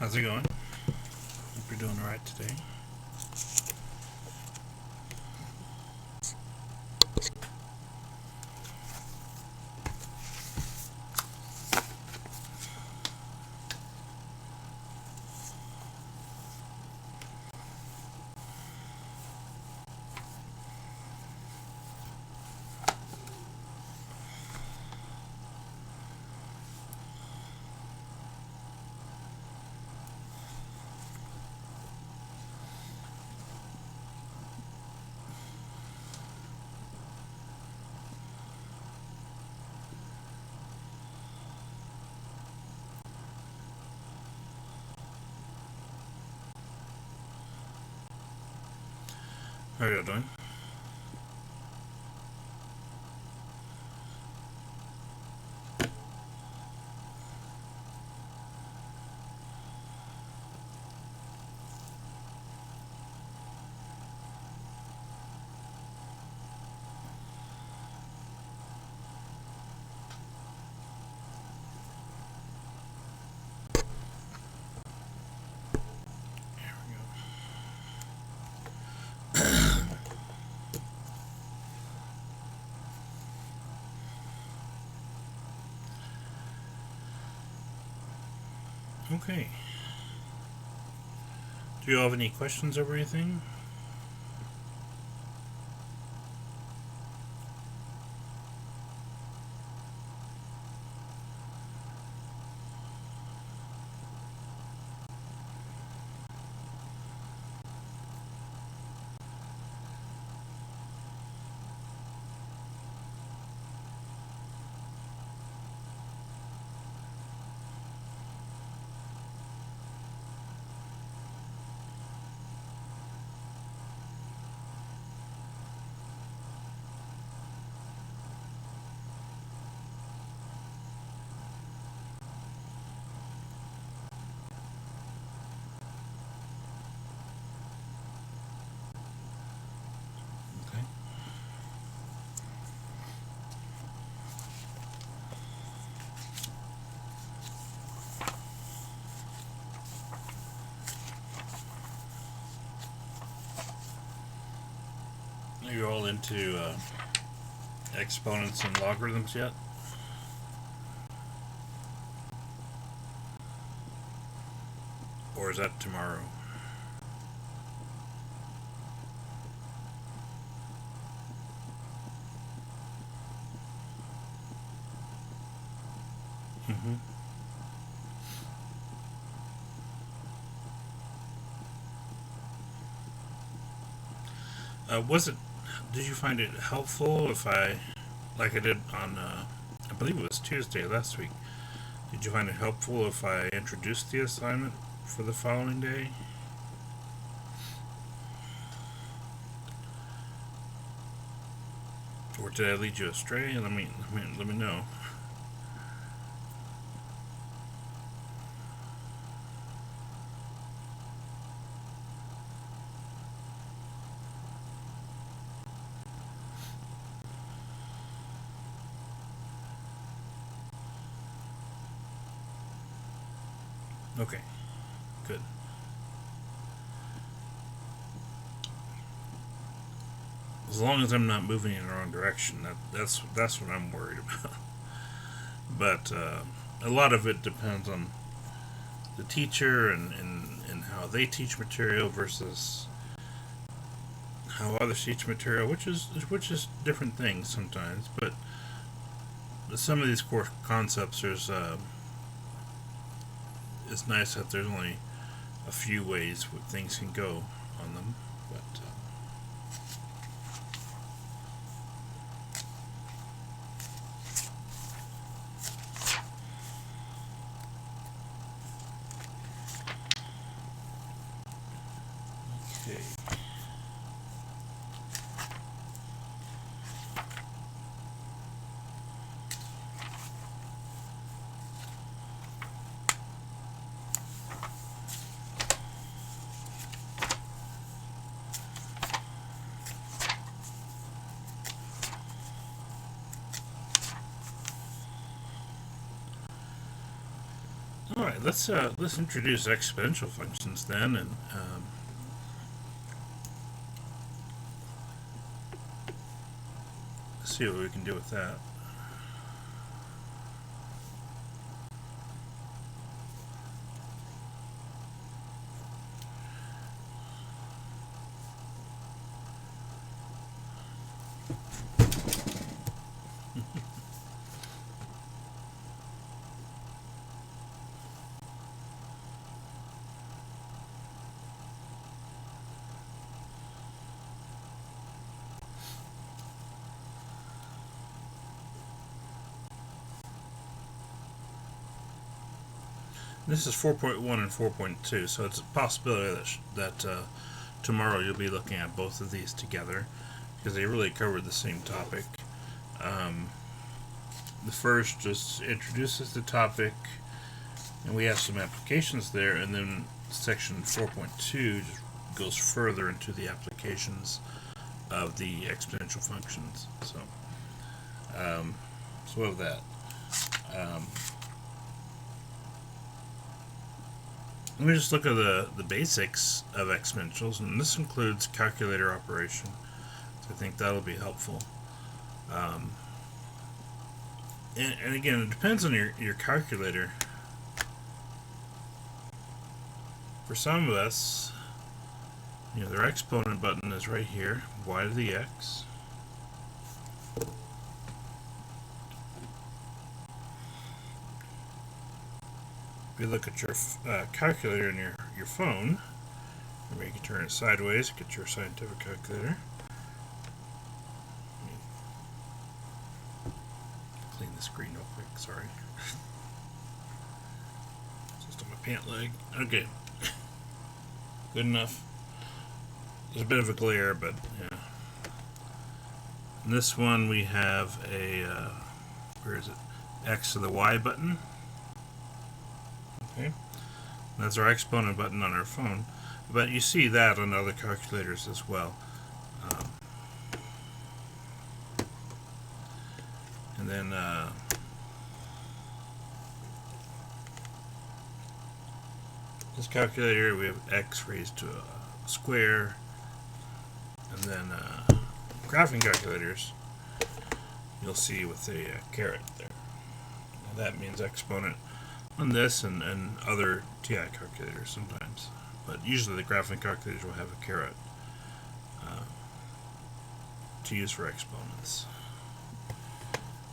How's it going? Hope you're doing alright today. How are you doing? Okay. Do you have any questions over anything? Okay. Are you all into exponents and logarithms yet? Or is that tomorrow? Mm-hmm. Was it? Did you find it helpful if I, like I did on, I believe it was Tuesday last week? Did you find it helpful if I introduced the assignment for the following day? Or did I lead you astray? Let me know. Okay, good. As long as I'm not moving in the wrong direction, that's what I'm worried about. But a lot of it depends on the teacher and how they teach material versus how others teach material, which is different things sometimes. But some of these core concepts, it's nice that there's only a few ways things can go on them. But okay. right, let's introduce exponential functions then, and see what we can do with that. This is 4.1 and 4.2, so it's a possibility that tomorrow you'll be looking at both of these together because they really cover the same topic. The first just introduces the topic, and we have some applications there, and then section 4.2 just goes further into the applications of the exponential functions. So what of that? Let me just look at the basics of exponentials, and this includes calculator operation. So I think that'll be helpful. And again, it depends on your calculator. For some of us, their exponent button is right here, y to the x. If you look at your calculator in your phone, or you can turn it sideways, get your scientific calculator. Clean the screen real quick, sorry. Just on my pant leg. Okay. Good enough. There's a bit of a glare, but yeah. In this one we have a, where is it? X to the Y button. Okay. That's our exponent button on our phone. But you see that on other calculators as well. And then this calculator, we have x raised to a square. And then graphing calculators, you'll see with a caret there. Now that means exponent on this and other TI calculators sometimes. But usually the graphing calculators will have a caret to use for exponents.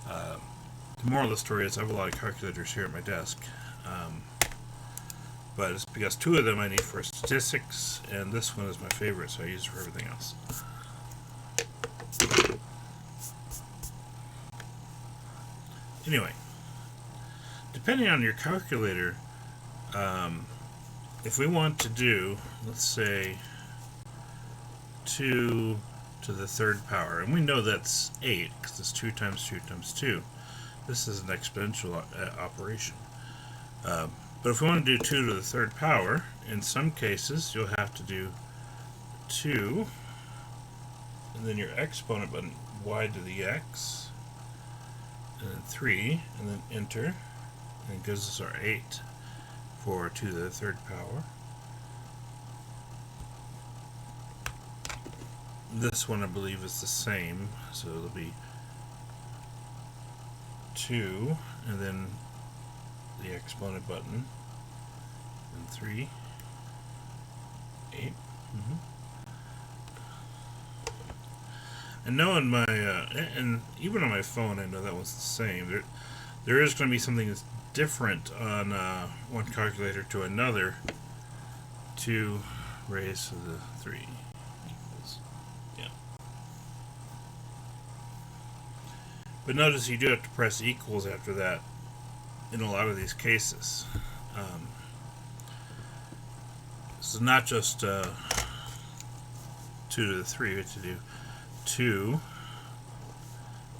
The moral of the story is I have a lot of calculators here at my desk. But it's because two of them I need for statistics, and this one is my favorite, so I use it for everything else. Anyway, depending on your calculator, if we want to do, let's say, 2 to the third power, and we know that's 8 because it's 2 times 2 times 2. This is an exponential operation. But if we want to do 2 to the third power, in some cases you'll have to do 2, and then your exponent button, y to the x, and then 3, and then enter, and it gives us our 8 for 2 to the third power. This one I believe is the same, so it'll be 2, and then the exponent button, and 3, 8. And now in my, and even on my phone, I know that one's the same. There is going to be something that's different on one calculator to another. 2 raised to the 3 equals, yeah. But notice you do have to press equals after that in a lot of these cases. This is not just 2 to the 3, we have to do 2,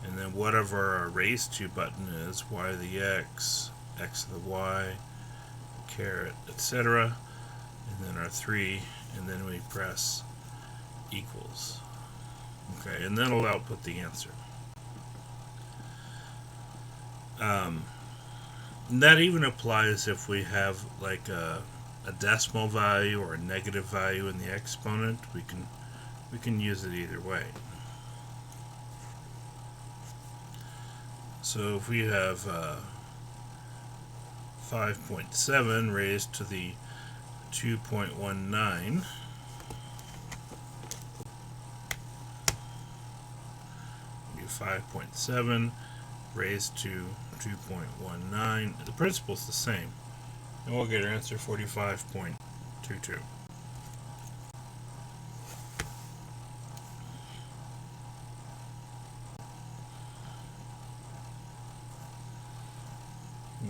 and then whatever our raised to button is, y to the x, x to the y, caret, etc., and then our 3, and then we press equals. Okay, and that'll output the answer. that even applies if we have like a decimal value or a negative value in the exponent. We can use it either way. So if we have 5.7 raised to the 2.19, we do 5.7 raised to 2.19. The principle is the same, and we'll get our answer 45.22.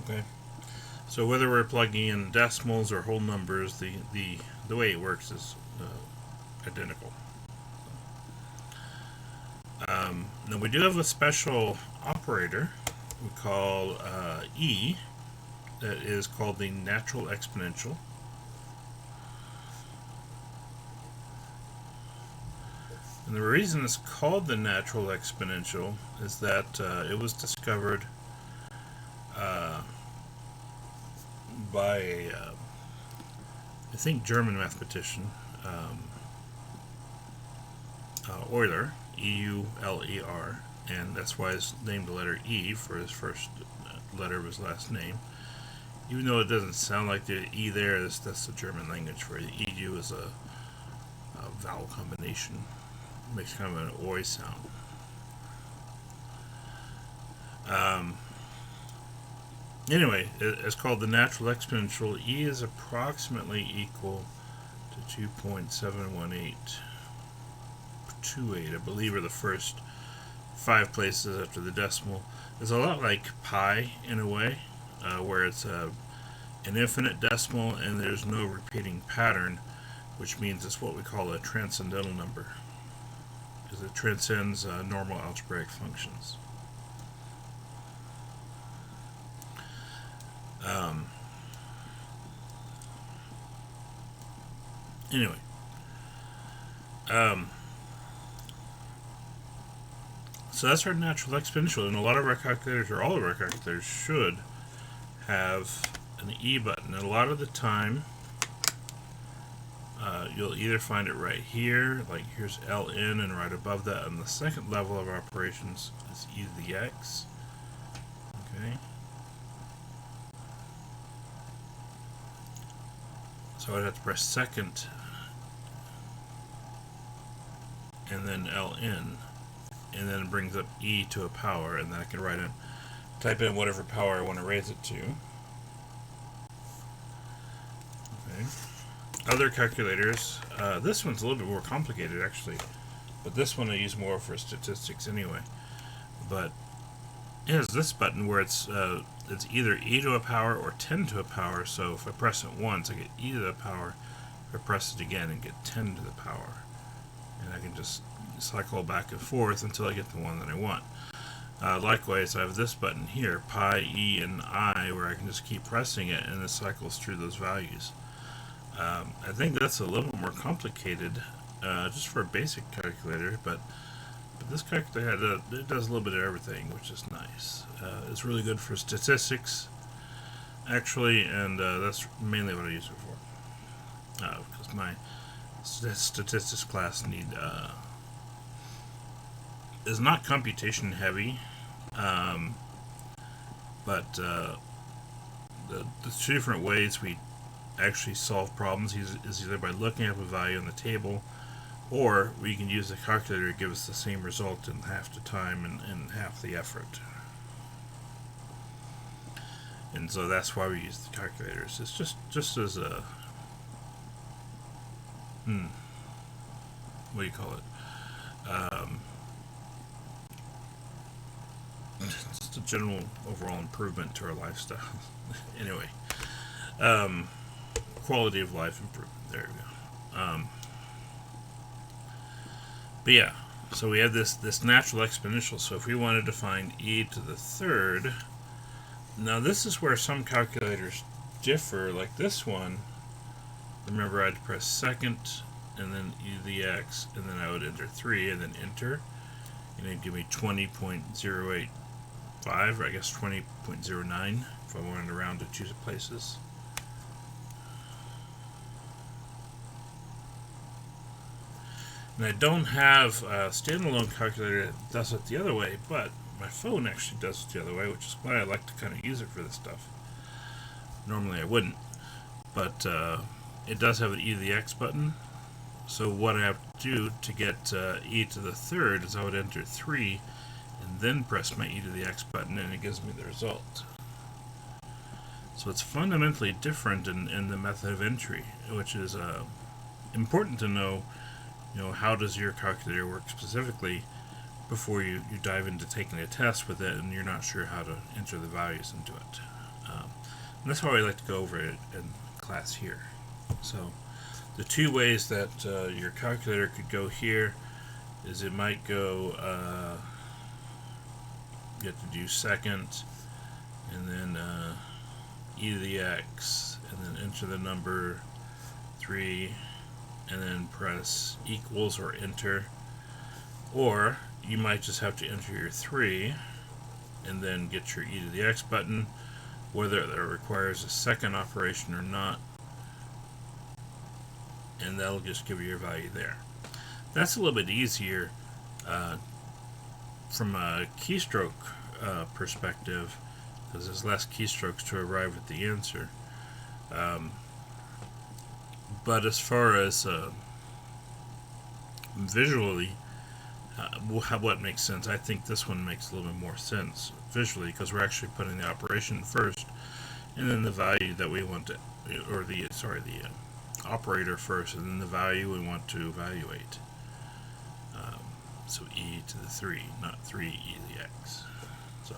Okay. So whether we're plugging in decimals or whole numbers, the way it works is identical. Now we do have a special operator we call E that is called the Natural Exponential. And the reason it's called the Natural Exponential is that it was discovered by a, I think, German mathematician, Euler, E-U-L-E-R, and that's why it's named the letter E for his first letter of his last name. Even though it doesn't sound like the E there, that's the German language for it. EU is a vowel combination. It makes kind of an oi sound. Anyway, it's called the natural exponential. E is approximately equal to 2.71828, I believe, are the first 5 places after the decimal. It's a lot like pi in a way, where it's an infinite decimal and there's no repeating pattern, which means it's what we call a transcendental number, because it transcends normal algebraic functions. Anyway, so that's our natural exponential, and a lot of our calculators, or all of our calculators, should have an E button. And a lot of the time, you'll either find it right here, like here's Ln, and right above that on the second level of operations is e to the x. Okay. So I'd have to press second and then Ln, and then it brings up e to a power, and then I can type in whatever power I want to raise it to. Okay. Other calculators, this one's a little bit more complicated actually, but this one I use more for statistics anyway. But it has this button where it's either e to a power or 10 to a power, so if I press it once I get e to the power, if I press it again and get 10 to the power. And I can just cycle back and forth until I get the one that I want. Likewise, I have this button here, pi, e, and I, where I can just keep pressing it and it cycles through those values. I think that's a little more complicated just for a basic calculator, but this calculator it does a little bit of everything, which is nice. It's really good for statistics, actually, and that's mainly what I use it for. Because my statistics class is not computation heavy, but the 2 different ways we actually solve problems is either by looking up a value on the table, or we can use the calculator to give us the same result in half the time and half the effort. And so that's why we use the calculators. It's just as a what do you call it? Just a general overall improvement to our lifestyle. Anyway, quality of life improvement. There we go. But yeah, so we have this natural exponential. So if we wanted to find e to the third, now this is where some calculators differ. Like this one, remember I had to press second and then e to the x, and then I would enter 3 and then enter, and it'd give me 20.08 5, or I guess 20.09 if I wanted to round to choose places. And I don't have a standalone calculator that does it the other way, but my phone actually does it the other way, which is why I like to kind of use it for this stuff. Normally I wouldn't, but it does have an e to the x button. So what I have to do to get e to the third is I would enter 3 and then press my e to the x button, and it gives me the result. So it's fundamentally different in the method of entry, which is important to know. How does your calculator work specifically before you dive into taking a test with it and you're not sure how to enter the values into it. And that's how I like to go over it in class here. So the two ways that your calculator could go here is it might go, you have to do second, and then e to the x, and then enter the number 3, and then press equals or enter. Or you might just have to enter your 3 and then get your e to the x button, whether that requires a second operation or not, and that'll just give you your value there. That's a little bit easier from a keystroke perspective, because there's less keystrokes to arrive at the answer. But as far as visually, what makes sense, I think this one makes a little bit more sense visually, because we're actually putting the operation first, and then the value that we want to, or the operator first, and then the value we want to evaluate. So e to the 3, not 3 e to the x. So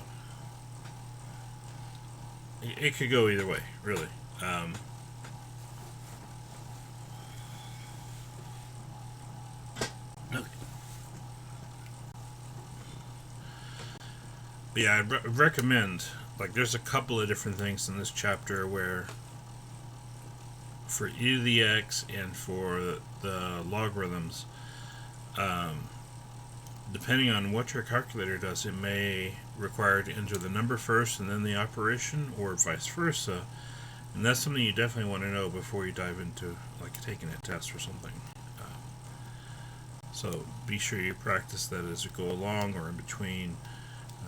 it could go either way, really. But yeah, I recommend, there's a couple of different things in this chapter where for e to the x and for the logarithms, depending on what your calculator does, it may require to enter the number first and then the operation, or vice versa. And that's something you definitely want to know before you dive into taking a test or something. So be sure you practice that as you go along or in between,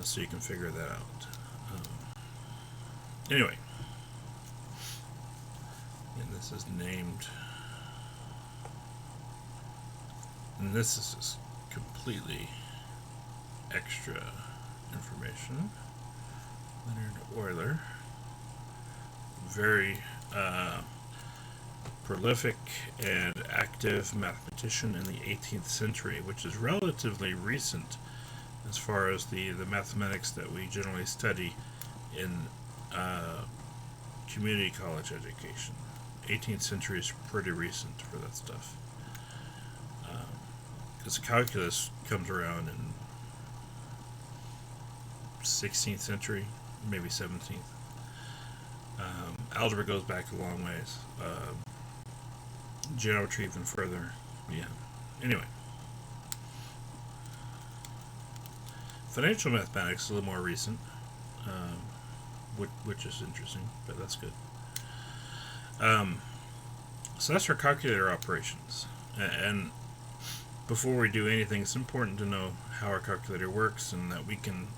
so you can figure that out. Anyway, and this is named, and this is just completely extra information. Leonard Euler, very prolific and active mathematician in the 18th century, which is relatively recent as far as the mathematics that we generally study in community college education. 18th century is pretty recent for that stuff, because calculus comes around in 16th century, maybe 17th. Algebra goes back a long ways. Geometry even further. Yeah. Anyway. Financial mathematics is a little more recent, which is interesting, but that's good. So that's our calculator operations. And before we do anything, it's important to know how our calculator works and that we can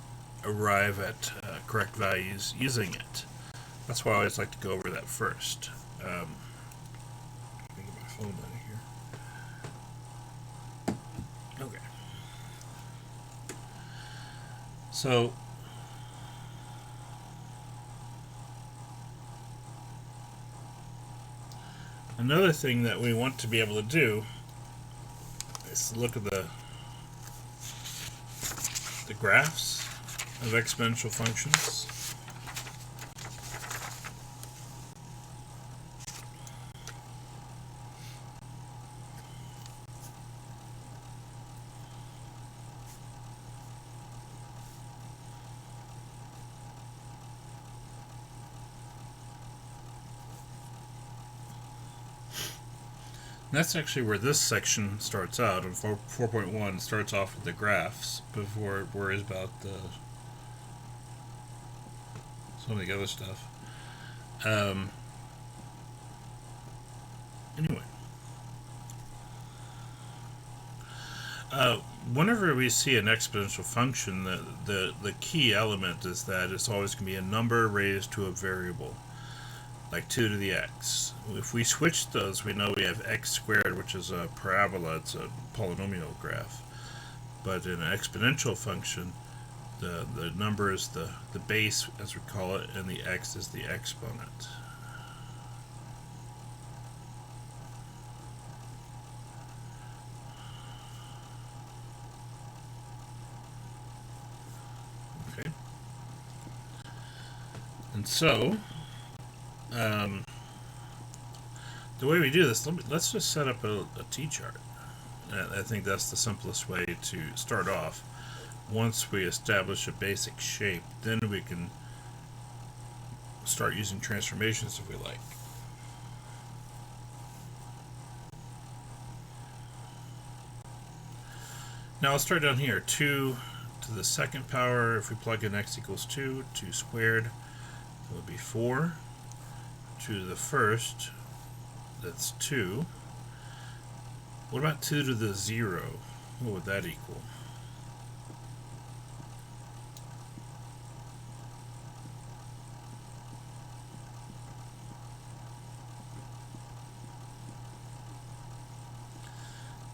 arrive at correct values using it. That's why I always like to go over that first. Let me get my phone out of here. Okay. So another thing that we want to be able to do is look at the graphs of exponential functions. And that's actually where this section starts out. And 4.1 starts off with the graphs before it worries about some of the other stuff. Um, anyway, uh, whenever we see an exponential function, the key element is that it's always going to be a number raised to a variable, like 2 to the x. If we switch those, we know we have x squared, which is a parabola. It's a polynomial graph. But in an exponential function, the number is the base, as we call it, and the x is the exponent. Okay. And so, the way we do this, let's just set up a t-chart. I think that's the simplest way to start off. Once we establish a basic shape, then we can start using transformations if we like. Now let's start down here. 2 to the second power, if we plug in x equals 2, 2 squared, that would be 4. 2 to the first, that's 2. What about 2 to the 0? What would that equal?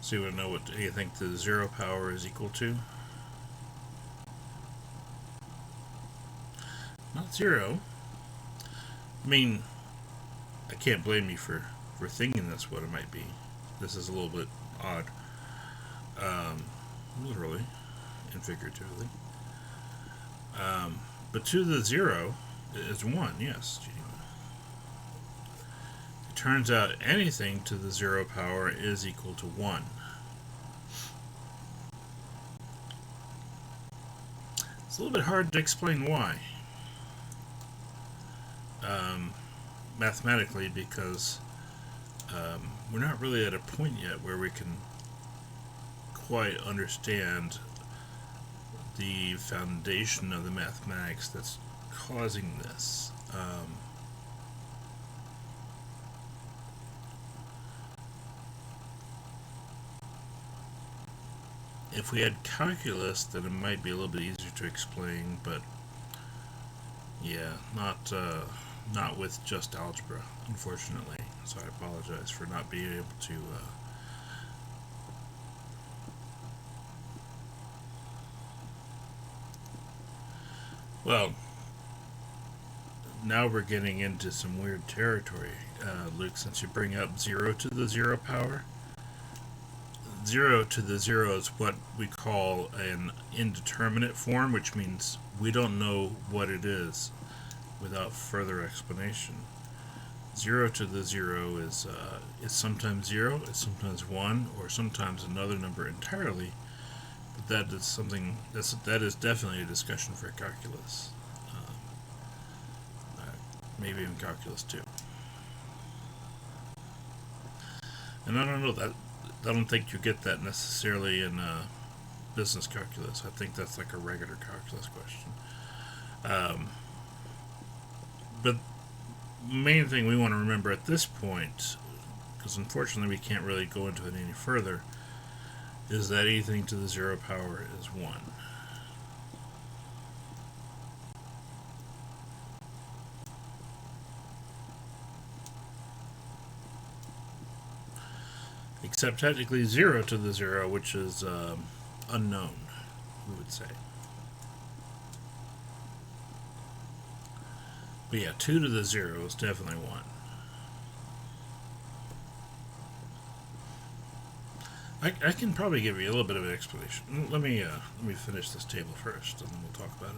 So you want to know what you think the 0 power is equal to? Not 0. I mean, I can't blame you for thinking that's what it might be. This is a little bit odd, literally and figuratively. But 2 to the 0 is 1, yes. It turns out anything to the 0 power is equal to 1. It's a little bit hard to explain why. Mathematically, because we're not really at a point yet where we can quite understand the foundation of the mathematics that's causing this. If we had calculus, then it might be a little bit easier to explain, but yeah, not with just algebra, unfortunately. So I apologize for not being able to well, now we're getting into some weird territory, Luke, since you bring up 0 to the 0 power. 0 to the 0 is what we call an indeterminate form, which means we don't know what it is without further explanation. 0 to the 0 is sometimes 0, it's sometimes 1, or sometimes another number entirely. But that is something that is definitely a discussion for calculus, maybe even calculus 2. And I don't know that. I don't think you get that necessarily in business calculus. I think that's like a regular calculus question. But the main thing we want to remember at this point, because unfortunately we can't really go into it any further, is that anything to the 0 power is 1. Except technically 0 to the 0, which is unknown, we would say. But yeah, 2 to the 0 is definitely 1. I can probably give you a little bit of an explanation. Let me finish this table first, and then we'll talk about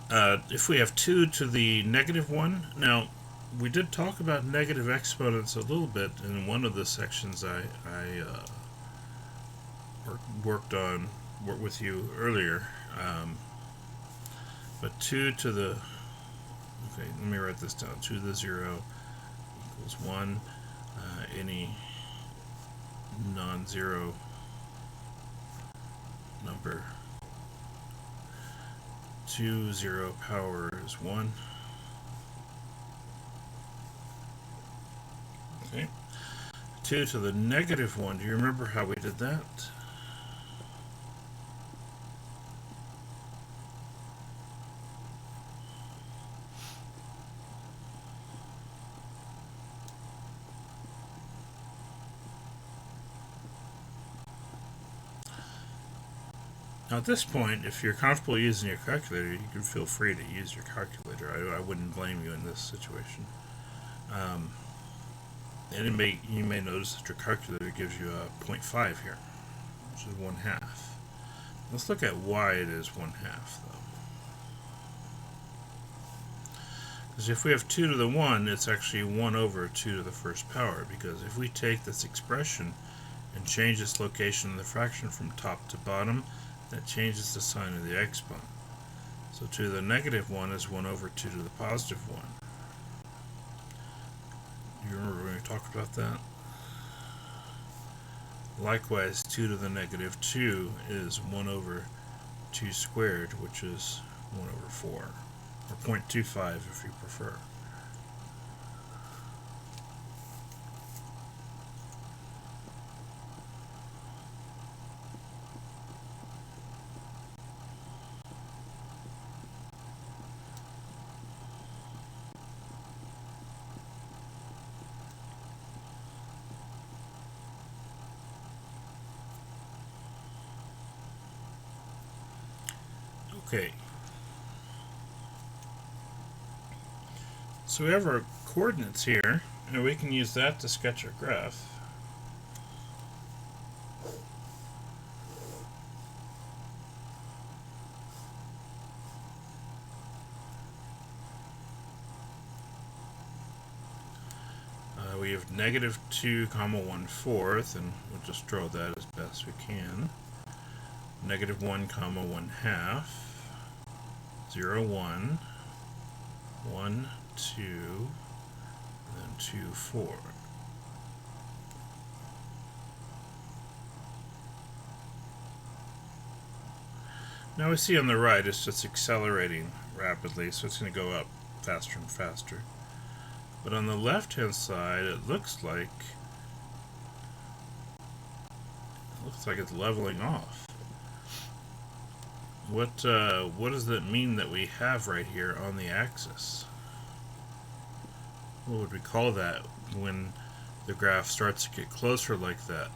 it. If we have 2 to the negative 1, now we did talk about negative exponents a little bit in one of the sections I worked with you earlier. But 2 to the, okay, let me write this down. 2 to the 0 equals 1. Any non-zero number 2, 0 power is 1. Okay. 2 to the negative 1. Do you remember how we did that? Now at this point, if you're comfortable using your calculator, you can feel free to use your calculator. I wouldn't blame you in this situation. And you may notice that your calculator gives you a 0.5 here, which is 1/2. Let's look at why it is 1/2 though. Because if we have 2 to the 1, it's actually 1 over 2 to the first power. Because if we take this expression and change its location in the fraction from top to bottom, that changes the sign of the exponent. So 2 to the negative 1 is 1 over 2 to the positive 1. You remember when we talked about that? Likewise, 2 to the negative 2 is 1 over 2 squared, which is 1 over 4, or 0.25 if you prefer. Okay, so we have our coordinates here, and we can use that to sketch our graph. We have negative 2, 1/4, and we'll just draw that as best we can. Negative 1, 1/2. 0, 1, 1, 2, then 2, 4. Now we see on the right it's just accelerating rapidly, so it's going to go up faster and faster. But on the left hand side it looks like it's leveling off. What does that mean that we have right here on the axis? What would we call that when the graph starts to get closer like that?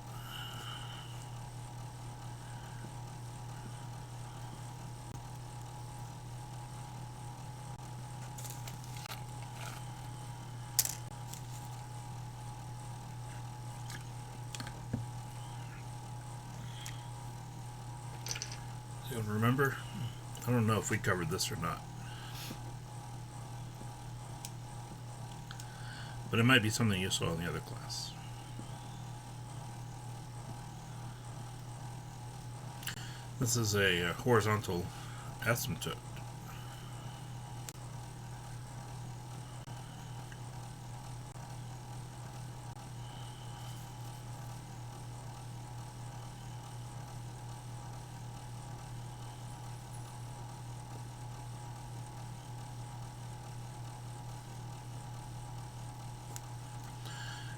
You remember? I don't know if we covered this or not. But it might be something you saw in the other class. This is a horizontal asymptote.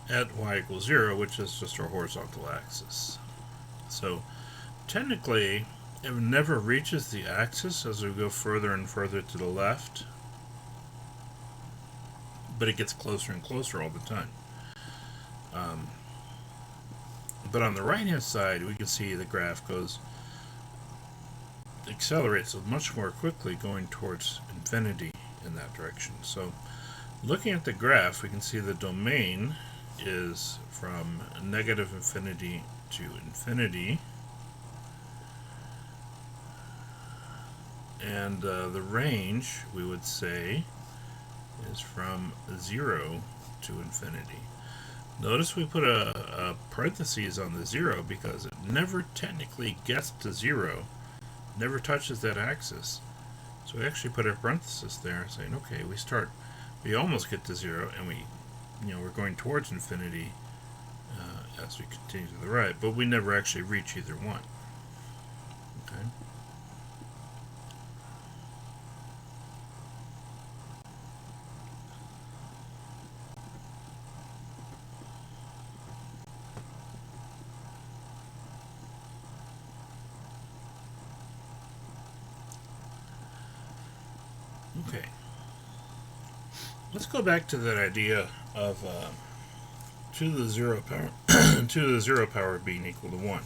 At y equals 0, which is just our horizontal axis. So technically it never reaches the axis as we go further and further to the left, but it gets closer and closer all the time. But on the right hand side we can see the graph accelerates much more quickly, going towards infinity in that direction. So looking at the graph, we can see the domain is from negative infinity to infinity, and the range, we would say, is from 0 to infinity. Notice we put a parentheses on the 0 because it never technically gets to 0, never touches that axis. So we actually put a parenthesis there saying, okay, we almost get to 0, and we're going towards infinity as we continue to the right, but we never actually reach either one. Okay. Okay, let's go back to that idea of 2 to the 0 power 2 to the 0 power being equal to 1.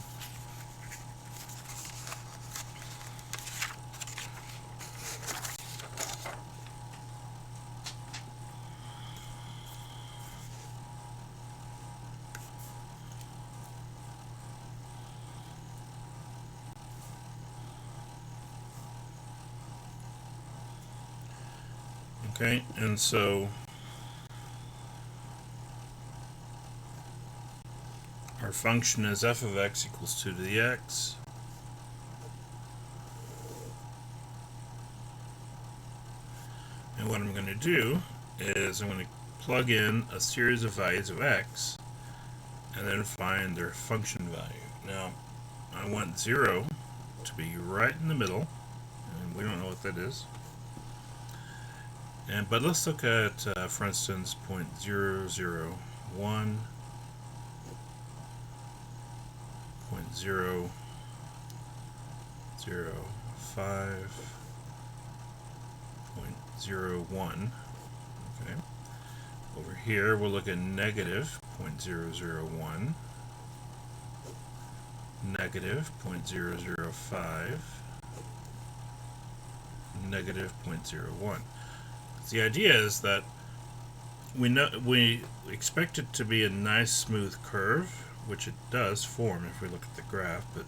Okay, and so our function is f of x equals 2 to the x. And what I'm going to do is I'm going to plug in a series of values of x and then find their function value. Now, I want 0 to be right in the middle, and we don't know what that is. But let's look at, for instance, 0.001, 0.005, .01. Okay. Over here, we'll look at negative 0.001, negative 0.005, negative 0.01. The idea is that we expect it to be a nice smooth curve, which it does form if we look at the graph, but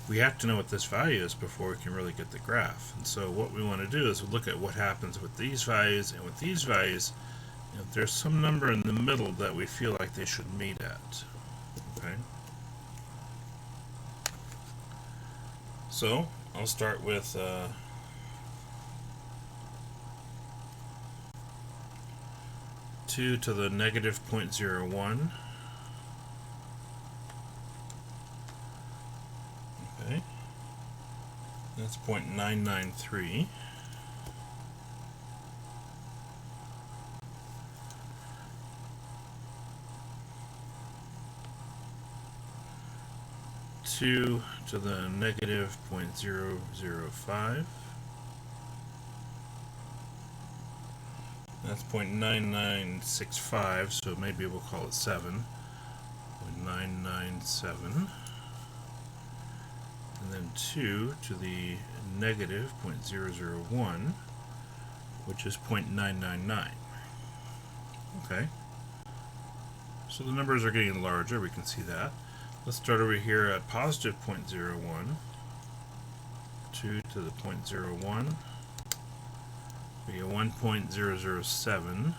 we have to know what this value is before we can really get the graph. And so what we want to do is look at what happens with these values and with these values. If there's some number in the middle that we feel like they should meet at. Okay. So I'll start with 2 to the negative 0.01. Okay. That's 0.993. 2 to the negative 0.005. That's 0.9965, so maybe we'll call it 7. 0.997. And then 2 to the negative 0.001, which is 0.999. Okay. So the numbers are getting larger, we can see that. Let's start over here at positive 0.01. 2 to the 0.01. We get 1.007.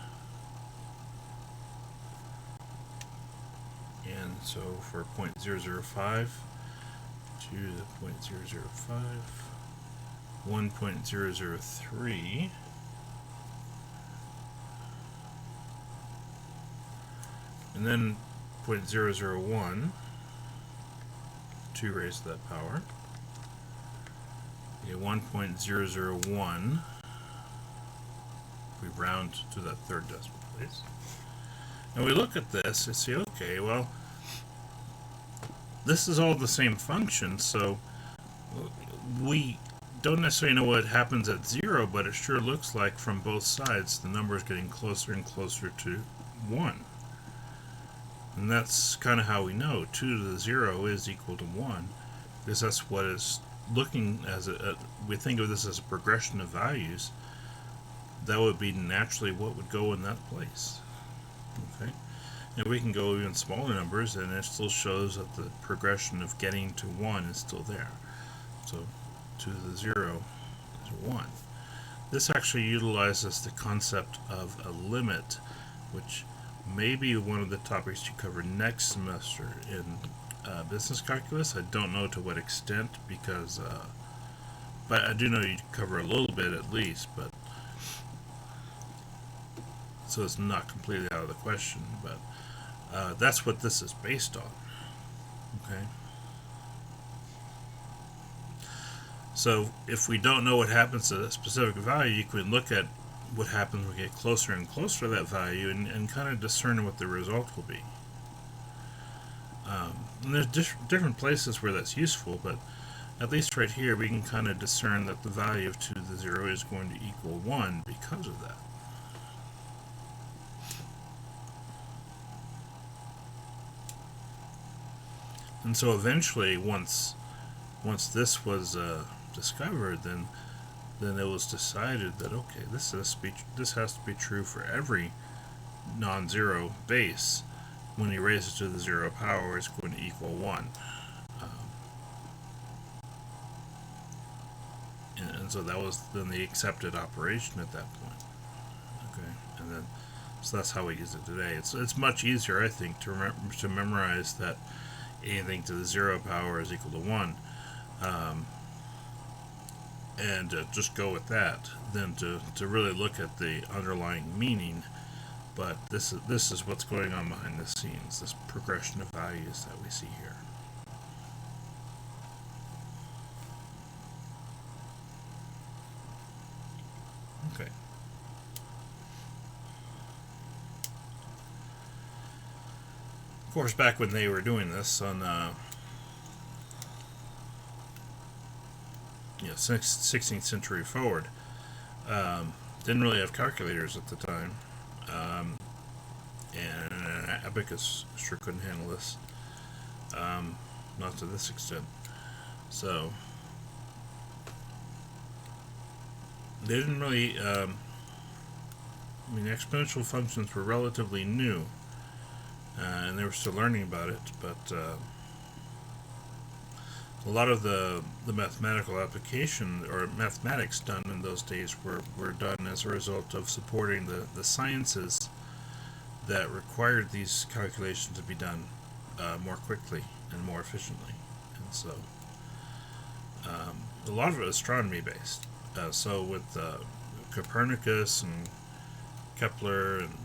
And so for 0.005, 2 to the 0.005, 1.003. And then 0.001, 2 raised to that power. We get 1.001. We round to that third decimal place. And we look at this and say, okay, well, this is all the same function, so we don't necessarily know what happens at 0, but it sure looks like from both sides the number is getting closer and closer to 1. And that's kind of how we know 2 to the 0 is equal to 1, because that's what is looking as we think of this as a progression of values. That would be naturally what would go in that place. Okay, and we can go even smaller numbers, and it still shows that the progression of getting to 1 is still there. So 2 to the 0 is 1. This actually utilizes the concept of a limit, which may be one of the topics you cover next semester in business calculus. I don't know to what extent, because but I do know you cover a little bit at least, but so it's not completely out of the question, but that's what this is based on. Okay. So if we don't know what happens to a specific value, you can look at what happens when we get closer and closer to that value and kind of discern what the result will be. And there's different places where that's useful, but at least right here, we can kind of discern that the value of 2 to the 0 is going to equal 1 because of that. And so eventually, once this was discovered, then it was decided that, okay, this has to be true for every non-zero base. When you raise it to the 0 power, it's going to equal 1. And so that was then the accepted operation at that point. Okay, and then so that's how we use it today. It's much easier, I think, to memorize that anything to the 0 power is equal to 1, and just go with that, than to really look at the underlying meaning. But this is what's going on behind the scenes, this progression of values that we see here. Okay. Of course, back when they were doing this on 16th century forward, didn't really have calculators at the time, and an abacus sure couldn't handle this, not to this extent. So they didn't really. Exponential functions were relatively new, and they were still learning about it, but a lot of the mathematical application or mathematics done in those days were done as a result of supporting the sciences that required these calculations to be done more quickly and more efficiently. And so a lot of it is astronomy based. So with Copernicus and Kepler and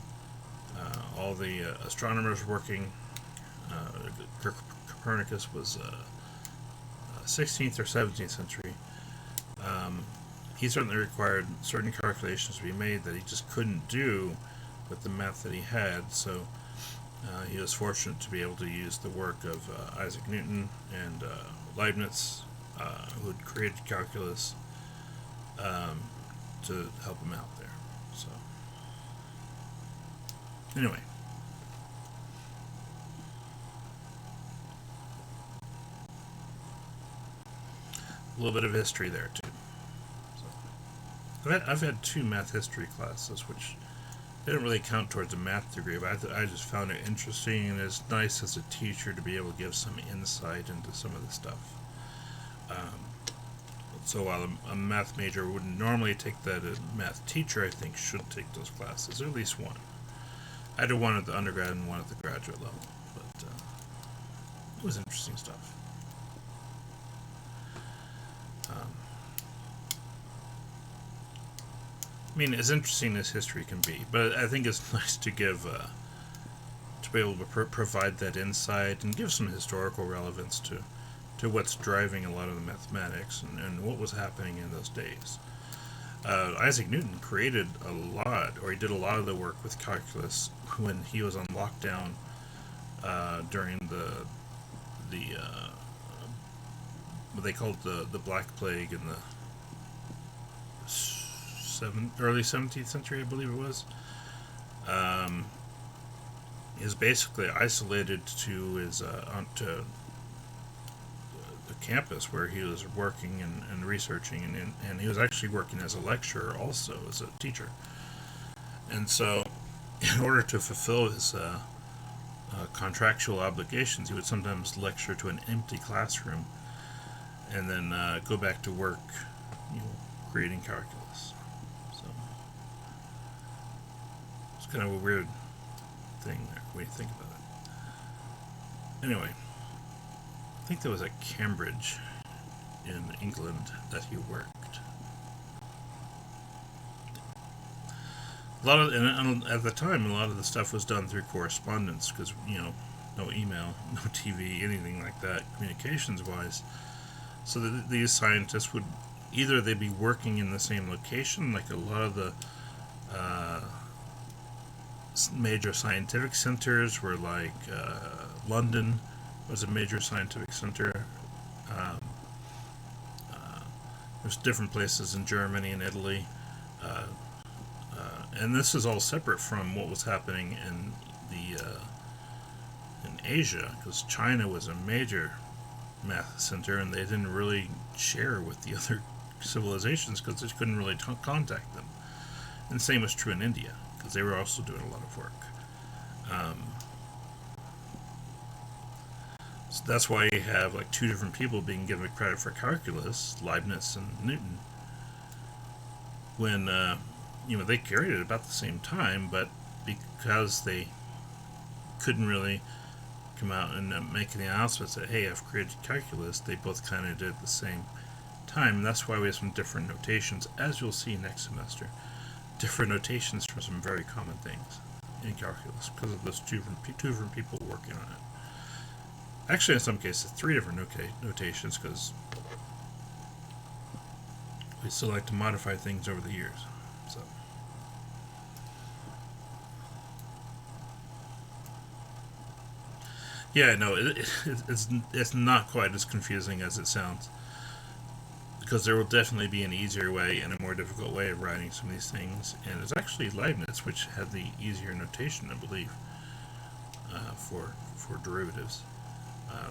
all the astronomers working, Copernicus was 16th or 17th century. He certainly required certain calculations to be made that he just couldn't do with the math that he had. So he was fortunate to be able to use the work of Isaac Newton and Leibniz, who had created calculus, to help him out there. So anyway. A little bit of history there too. So, I've had 2 math history classes, which didn't really count towards a math degree, but I just found it interesting, and it's nice as a teacher to be able to give some insight into some of the stuff. So while a math major wouldn't normally take that, a math teacher, I think, should take those classes, or at least one. I did one at the undergrad and one at the graduate level, but it was interesting stuff. As interesting as history can be, but I think it's nice to give, to be able to provide that insight and give some historical relevance to what's driving a lot of the mathematics and what was happening in those days. Isaac Newton created a lot, or he did a lot of the work with calculus when he was on lockdown during what they called the Black Plague in the early 17th century, I believe it was. He was basically isolated to his onto the campus where he was working and researching, and he was actually working as a lecturer also, as a teacher. And so in order to fulfill his contractual obligations, he would sometimes lecture to an empty classroom and then go back to work, creating calculus. So it's kind of a weird thing there when you think about it. Anyway, I think that was at Cambridge in England that he worked. And at the time, a lot of the stuff was done through correspondence because, no email, no TV, anything like that, communications-wise. So these scientists would either they'd be working in the same location, like a lot of the major scientific centers were like London was a major scientific center. There's different places in Germany and Italy. Uh, and this is all separate from what was happening in the in Asia, because China was a major math center, and they didn't really share with the other civilizations because they couldn't really contact them. And the same was true in India, because they were also doing a lot of work. So that's why you have like two different people being given credit for calculus, Leibniz and Newton, when they carried it about the same time, but because they couldn't really come out and make the announcement that, hey, I've created calculus, they both kind of did at the same time. And that's why we have some different notations, as you'll see next semester. Different notations for some very common things in calculus because of those two different people working on it. Actually, in some cases, three different notations, because we still like to modify things over the years. So, yeah, no, it's not quite as confusing as it sounds, because there will definitely be an easier way and a more difficult way of writing some of these things, and it's actually Leibniz which had the easier notation, I believe, for derivatives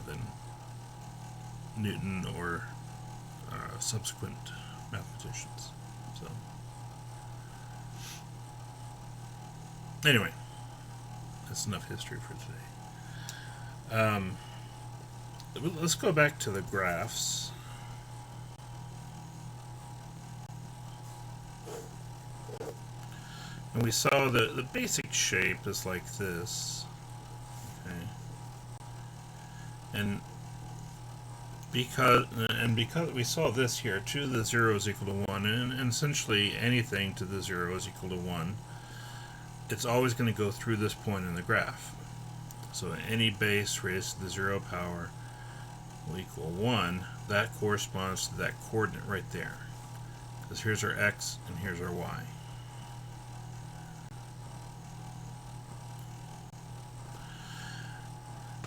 than Newton or subsequent mathematicians. So, anyway, that's enough history for today. Let's go back to the graphs. And we saw the basic shape is like this. Okay. And because we saw this here, 2 to the 0 is equal to 1, and essentially anything to the 0 is equal to 1, it's always going to go through this point in the graph. So any base raised to the 0 power will equal 1. That corresponds to that coordinate right there. Because here's our x and here's our y.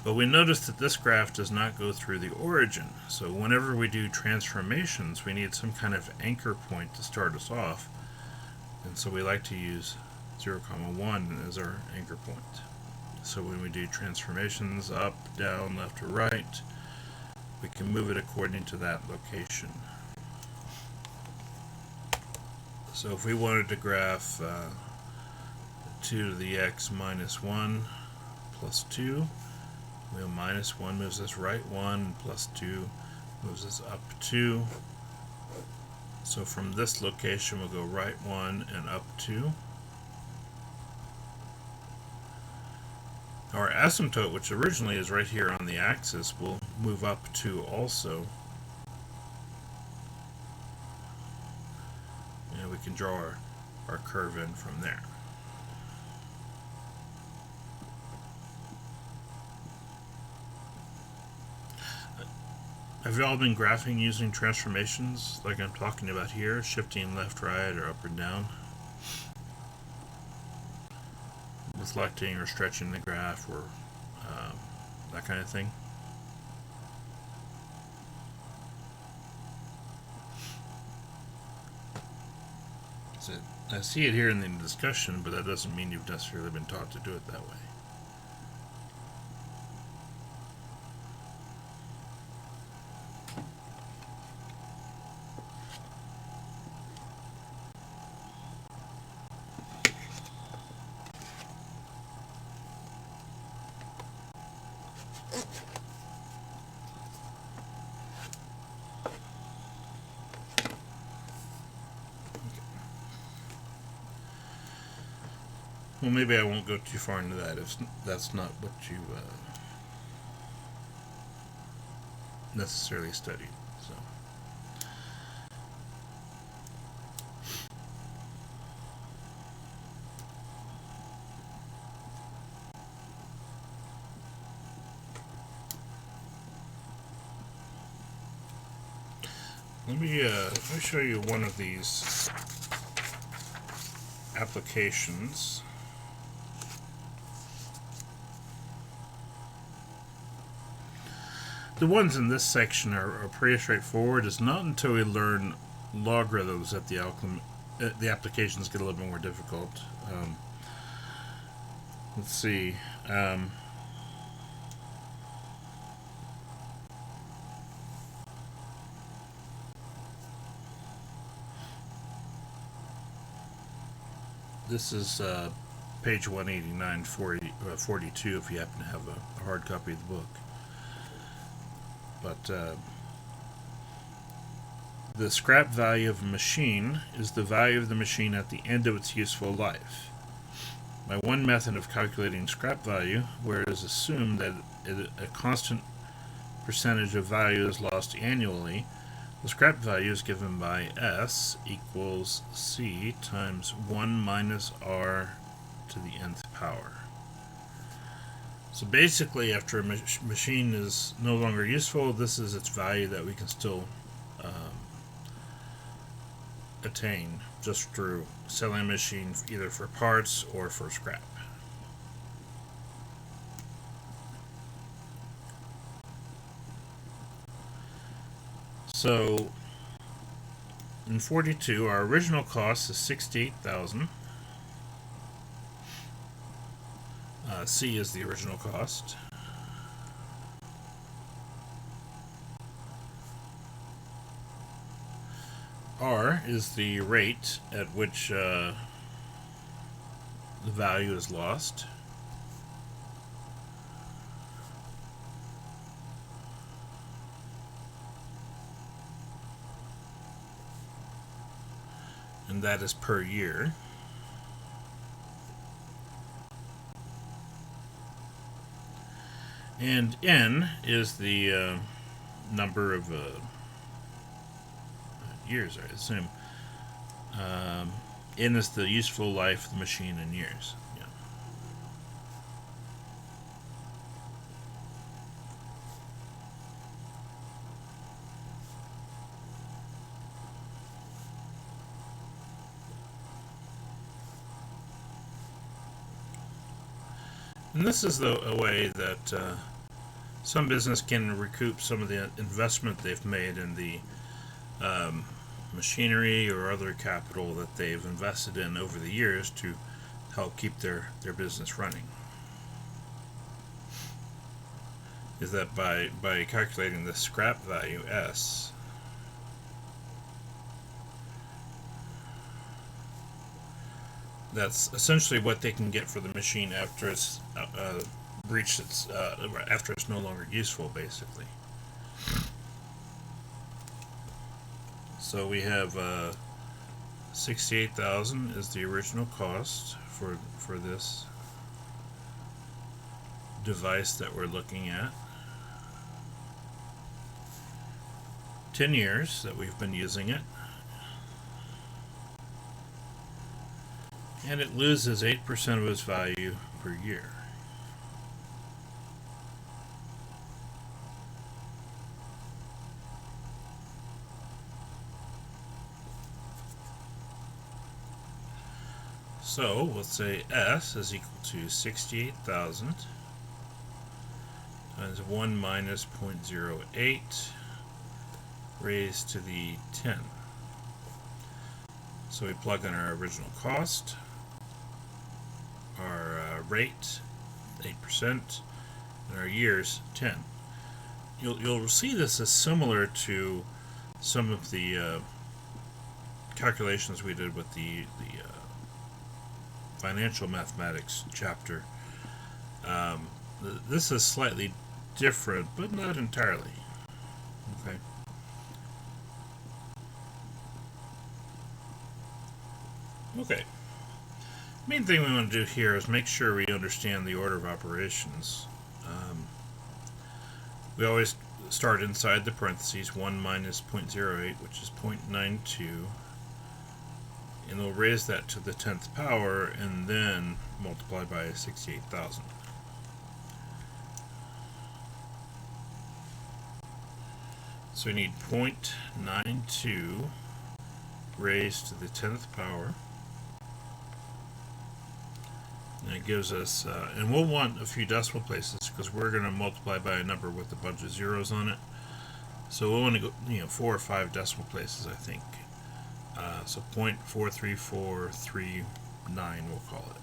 But we notice that this graph does not go through the origin. So whenever we do transformations, we need some kind of anchor point to start us off. And so we like to use 0, 1 as our anchor point. So when we do transformations, up, down, left, or right, we can move it according to that location. So if we wanted to graph 2 to the x minus 1 plus 2, well, minus 1 moves us right 1, plus 2 moves us up 2. So from this location we'll go right 1 and up 2. Our asymptote, which originally is right here on the axis, will move up 2 also. And we can draw our curve in from there. Have you all been graphing using transformations like I'm talking about here, shifting left, right, or up or down? Reflecting or stretching the graph, or that kind of thing? So I see it here in the discussion, but that doesn't mean you've necessarily been taught to do it that way. Well, maybe I won't go too far into that if that's not what you necessarily studied. So, let me show you one of these applications. The ones in this section are pretty straightforward. It's not until we learn logarithms that the applications get a little bit more difficult. Let's see. This is page 189, 42 if you happen to have a hard copy of the book. But the scrap value of a machine is the value of the machine at the end of its useful life. By one method of calculating scrap value, where it is assumed that a constant percentage of value is lost annually, the scrap value is given by S equals C times 1 minus R to the nth power. So basically, after a machine is no longer useful, this is its value that we can still attain just through selling a machine either for parts or for scrap. So in 42, our original cost is $68,000. C is the original cost. R is the rate at which the value is lost. And that is per year. And N is the number of years, I assume. N is the useful life of the machine in years. Yeah. And this is a way that some business can recoup some of the investment they've made in the machinery or other capital that they've invested in over the years to help keep their business running. Is that by calculating the scrap value S, that's essentially what they can get for the machine after it's reached its after it's no longer useful, basically. So we have 68,000 is the original cost for this device that we're looking at. 10 years that we've been using it. And it loses 8% of its value per year. So let's say S is equal to 68,000 times 1 minus 0.08 raised to the 10. So we plug in our original cost, our rate, 8%, and our years, 10. You'll see this is similar to some of the calculations we did with the Financial Mathematics chapter. This is slightly different, but not entirely. Okay. Okay. Main thing we want to do here is make sure we understand the order of operations. We always start inside the parentheses, 1 minus 0.08, which is 0.92. And we'll raise that to the 10th power and then multiply by 68,000. So we need 0.92 raised to the 10th power. And it gives us, and we'll want a few decimal places because we're going to multiply by a number with a bunch of zeros on it. So we'll want to go, 4 or 5 decimal places, I think. So 0.43439, we'll call it.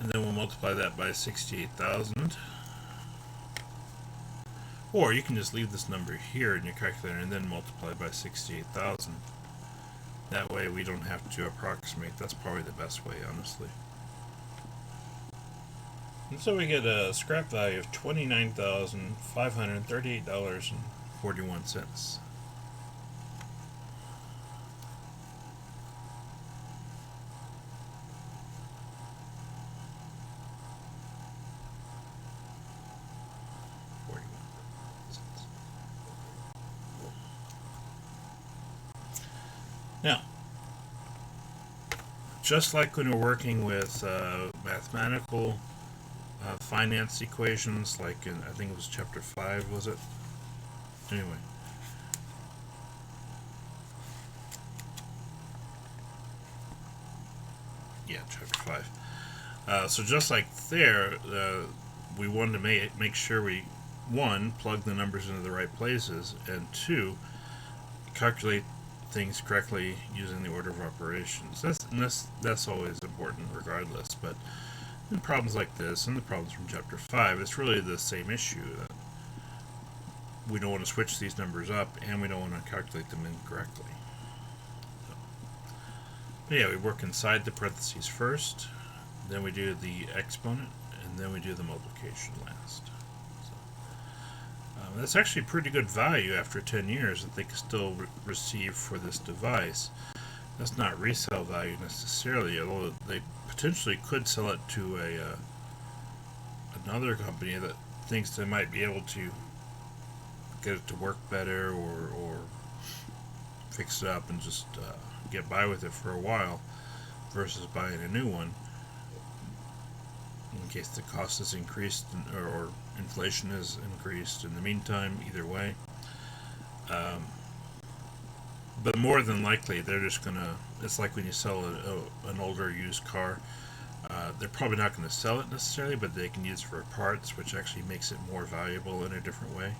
And then we'll multiply that by 68,000. Or you can just leave this number here in your calculator and then multiply by 68,000. That way we don't have to approximate. That's probably the best way, honestly. And so we get a scrap value of $29,538.41. Now, just like when we're working with mathematical finance equations, like in, I think it was chapter 5, was it? Anyway. Yeah, chapter 5. So just like there, we wanted to make sure we, one, plug the numbers into the right places, and two, calculate things correctly using the order of operations. That's always important regardless, but in problems like this and the problems from chapter 5, it's really the same issue, that we don't want to switch these numbers up and we don't want to calculate them incorrectly. But yeah, we work inside the parentheses first, then we do the exponent, and then we do the multiplication last. That's actually a pretty good value after 10 years that they can still receive for this device. That's not resale value necessarily, although they potentially could sell it to another company that thinks they might be able to get it to work better or fix it up and just get by with it for a while versus buying a new one in case the cost is increased or inflation is increased in the meantime. Either way, but more than likely they're just gonna, it's like when you sell an older used car, they're probably not going to sell it necessarily, but they can use it for parts, which actually makes it more valuable in a different way,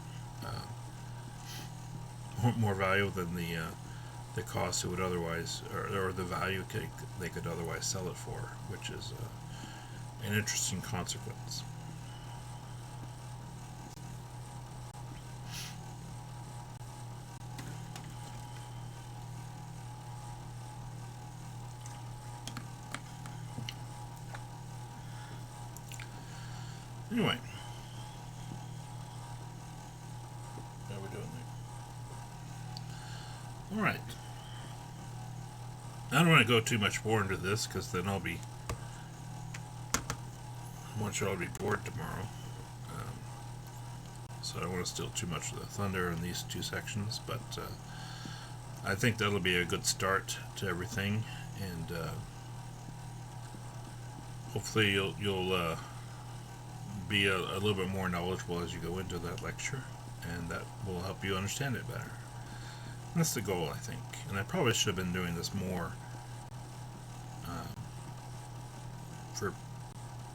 more valuable than the cost it would otherwise, or the value they could otherwise sell it for, which is an interesting consequence. Anyway, how are we doing there? Alright. I don't want to go too much more into this because then I'm sure I'll be bored tomorrow. So I don't want to steal too much of the thunder in these two sections, but I think that'll be a good start to everything, and hopefully you'll be a little bit more knowledgeable as you go into that lecture, and that will help you understand it better. And that's the goal, I think. And I probably should have been doing this more for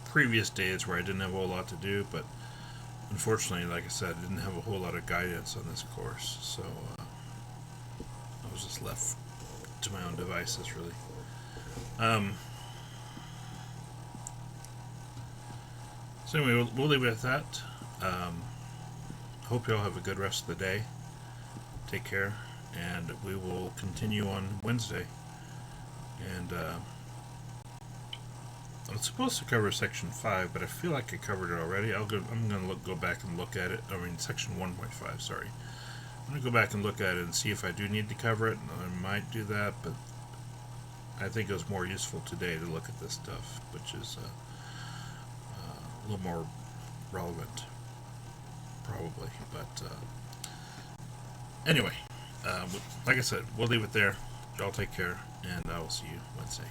previous days where I didn't have a whole lot to do, but unfortunately, like I said, I didn't have a whole lot of guidance on this course, so I was just left to my own devices, really. So anyway, we'll leave it at that. Hope you all have a good rest of the day. Take care, and we will continue on Wednesday. And I'm supposed to cover section 5, but I feel like I covered it already. I'm going to go back and look at it. I mean, section 1.5, sorry. I'm going to go back and look at it and see if I do need to cover it. I might do that, but I think it was more useful today to look at this stuff, which is a little more relevant, probably. But anyway, like I said, we'll leave it there. Y'all take care, and I will see you Wednesday.